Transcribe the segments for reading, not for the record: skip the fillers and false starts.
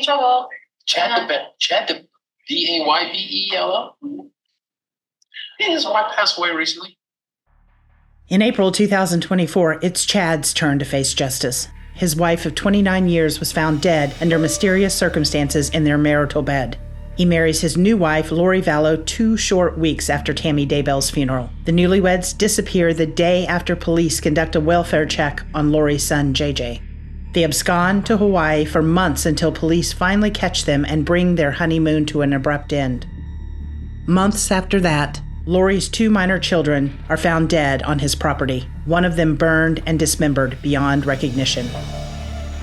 Trouble. Chad Daybell. Didn't his wife pass away recently? In April 2024, it's Chad's turn to face justice. His wife of 29 years was found dead under mysterious circumstances in their marital bed. He marries his new wife, Larry Vallow, 2 short weeks after Tammy Daybell's funeral. The newlyweds disappear the day after police conduct a welfare check on Laurie's son, JJ. They abscond to Hawaii for months until police finally catch them and bring their honeymoon to an abrupt end. Months after that, Laurie's 2 minor children are found dead on his property, one of them burned and dismembered beyond recognition.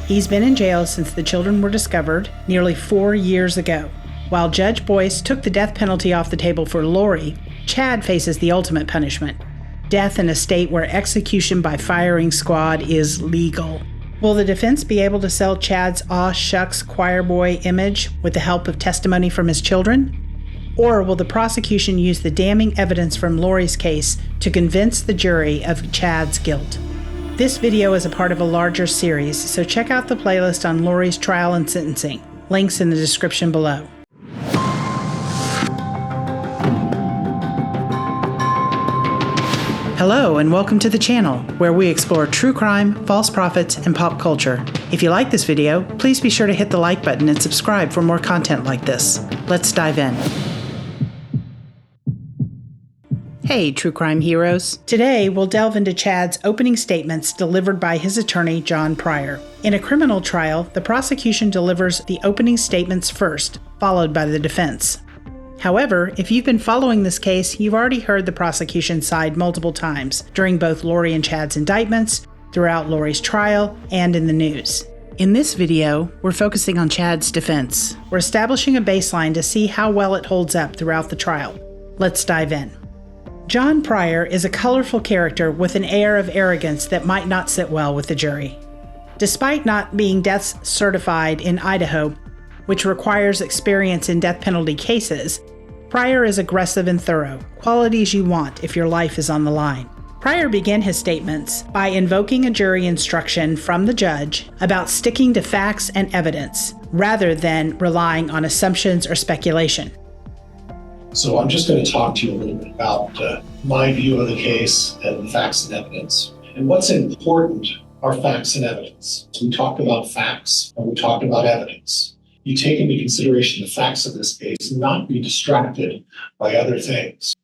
He's been in jail since the children were discovered nearly 4 years ago. While Judge Boyce took the death penalty off the table for Laurie, Chad faces the ultimate punishment: death in a state where execution by firing squad is legal. Will the defense be able to sell Chad's aw shucks choir boy image with the help of testimony from his children? Or will the prosecution use the damning evidence from Laurie's case to convince the jury of Chad's guilt? This video is a part of a larger series, so check out the playlist on Laurie's trial and sentencing. Links in the description below. Hello and welcome to the channel, where we explore true crime, false prophets, and pop culture. If you like this video, please be sure to hit the like button and subscribe for more content like this. Let's dive in. Hey, true crime heroes. Today, we'll delve into Chad's opening statements delivered by his attorney, John Pryor. In a criminal trial, the prosecution delivers the opening statements first, followed by the defense. However, if you've been following this case, you've already heard the prosecution's side multiple times during both Laurie and Chad's indictments, throughout Laurie's trial, and in the news. In this video, we're focusing on Chad's defense. We're establishing a baseline to see how well it holds up throughout the trial. Let's dive in. John Pryor is a colorful character with an air of arrogance that might not sit well with the jury. Despite not being death certified in Idaho, which requires experience in death penalty cases, Pryor is aggressive and thorough, qualities you want if your life is on the line. Pryor began his statements by invoking a jury instruction from the judge about sticking to facts and evidence, rather than relying on assumptions or speculation. So I'm just going to talk to you a little bit about my view of the case and the facts and evidence. And what's important are facts and evidence. So we talked about facts and we talked about evidence. You take into consideration the facts of this case and not be distracted by other things.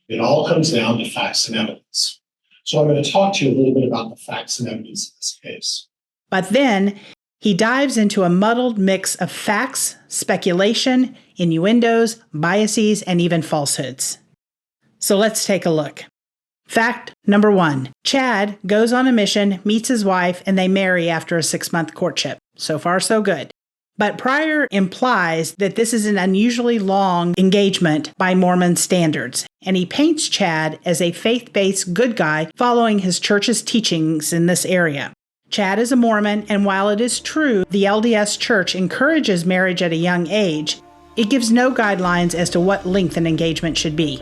It all comes down to facts and evidence. So I'm going to talk to you a little bit about the facts and evidence of this case. But then he dives into a muddled mix of facts, speculation, innuendos, biases, and even falsehoods. So let's take a look. Fact number 1. Chad goes on a mission, meets his wife, and they marry after a 6-month courtship. So far, so good. But Pryor implies that this is an unusually long engagement by Mormon standards, and he paints Chad as a faith-based good guy following his church's teachings in this area. Chad is a Mormon, and while it is true the LDS Church encourages marriage at a young age, it gives no guidelines as to what length an engagement should be.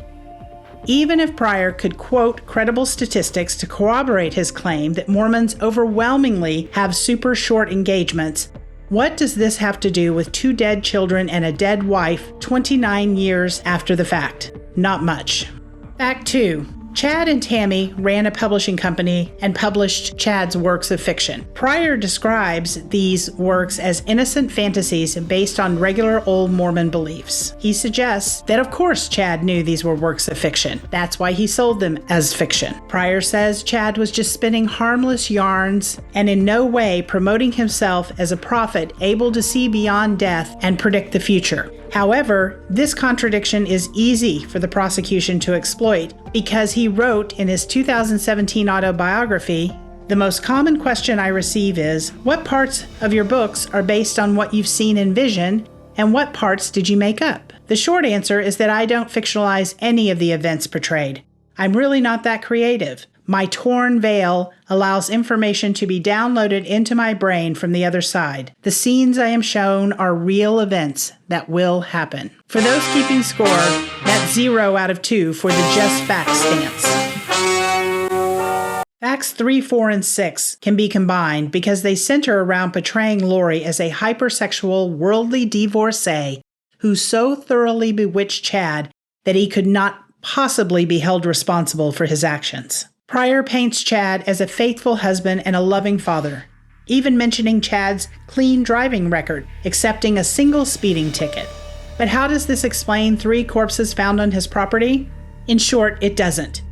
Even if Pryor could quote credible statistics to corroborate his claim that Mormons overwhelmingly have super short engagements, what does this have to do with 2 dead children and a dead wife 29 years after the fact? Not much. Fact 2. Chad and Tammy ran a publishing company and published Chad's works of fiction. Pryor describes these works as innocent fantasies based on regular old Mormon beliefs. He suggests that of course Chad knew these were works of fiction. That's why he sold them as fiction. Pryor says Chad was just spinning harmless yarns and in no way promoting himself as a prophet able to see beyond death and predict the future. However, this contradiction is easy for the prosecution to exploit because he wrote in his 2017 autobiography, "The most common question I receive is, what parts of your books are based on what you've seen in vision, and what parts did you make up?" The short answer is that I don't fictionalize any of the events portrayed. I'm really not that creative. My torn veil allows information to be downloaded into my brain from the other side. The scenes I am shown are real events that will happen. For those keeping score, that's 0 out of 2 for the just facts stance. Facts 3, 4, and 6 can be combined because they center around portraying Lori as a hypersexual, worldly divorcee who so thoroughly bewitched Chad that he could not possibly be held responsible for his actions. Pryor paints Chad as a faithful husband and a loving father, even mentioning Chad's clean driving record, accepting a single speeding ticket. But how does this explain 3 corpses found on his property? In short, it doesn't.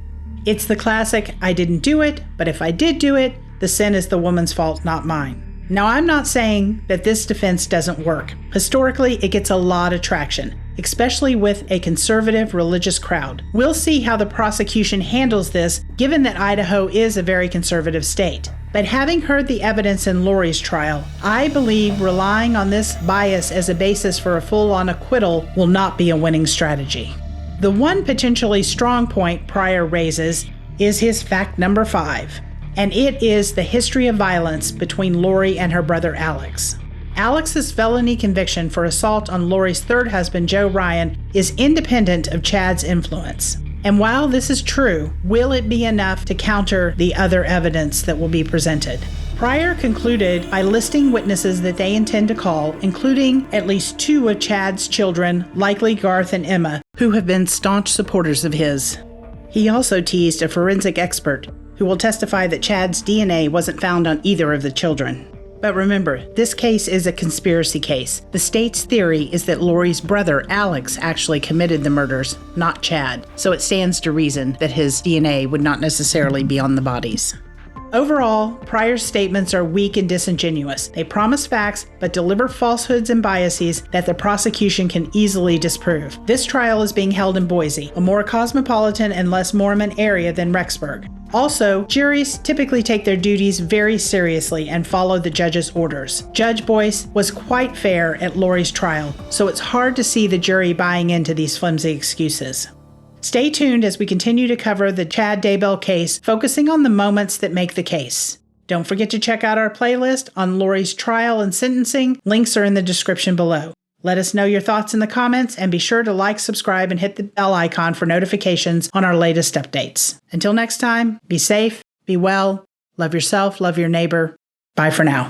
It's the classic, I didn't do it, but if I did do it, the sin is the woman's fault, not mine. Now, I'm not saying that this defense doesn't work. Historically, it gets a lot of traction, especially with a conservative religious crowd. We'll see how the prosecution handles this, given that Idaho is a very conservative state. But having heard the evidence in Lori's trial, I believe relying on this bias as a basis for a full-on acquittal will not be a winning strategy. The one potentially strong point Pryor raises is his fact number 5, and it is the history of violence between Lori and her brother Alex. Alex's felony conviction for assault on Lori's third husband, Joe Ryan, is independent of Chad's influence. And while this is true, will it be enough to counter the other evidence that will be presented? Pryor concluded by listing witnesses that they intend to call, including at least 2 of Chad's children, likely Garth and Emma, who have been staunch supporters of his. He also teased a forensic expert who will testify that Chad's DNA wasn't found on either of the children. But remember, this case is a conspiracy case. The state's theory is that Lori's brother, Alex, actually committed the murders, not Chad, so it stands to reason that his DNA would not necessarily be on the bodies. Overall, Pryor's statements are weak and disingenuous. They promise facts, but deliver falsehoods and biases that the prosecution can easily disprove. This trial is being held in Boise, a more cosmopolitan and less Mormon area than Rexburg. Also, juries typically take their duties very seriously and follow the judge's orders. Judge Boyce was quite fair at Lori's trial, so it's hard to see the jury buying into these flimsy excuses. Stay tuned as we continue to cover the Chad Daybell case, focusing on the moments that make the case. Don't forget to check out our playlist on Lori's trial and sentencing. Links are in the description below. Let us know your thoughts in the comments, and be sure to like, subscribe, and hit the bell icon for notifications on our latest updates. Until next time, be safe, be well, love yourself, love your neighbor. Bye for now.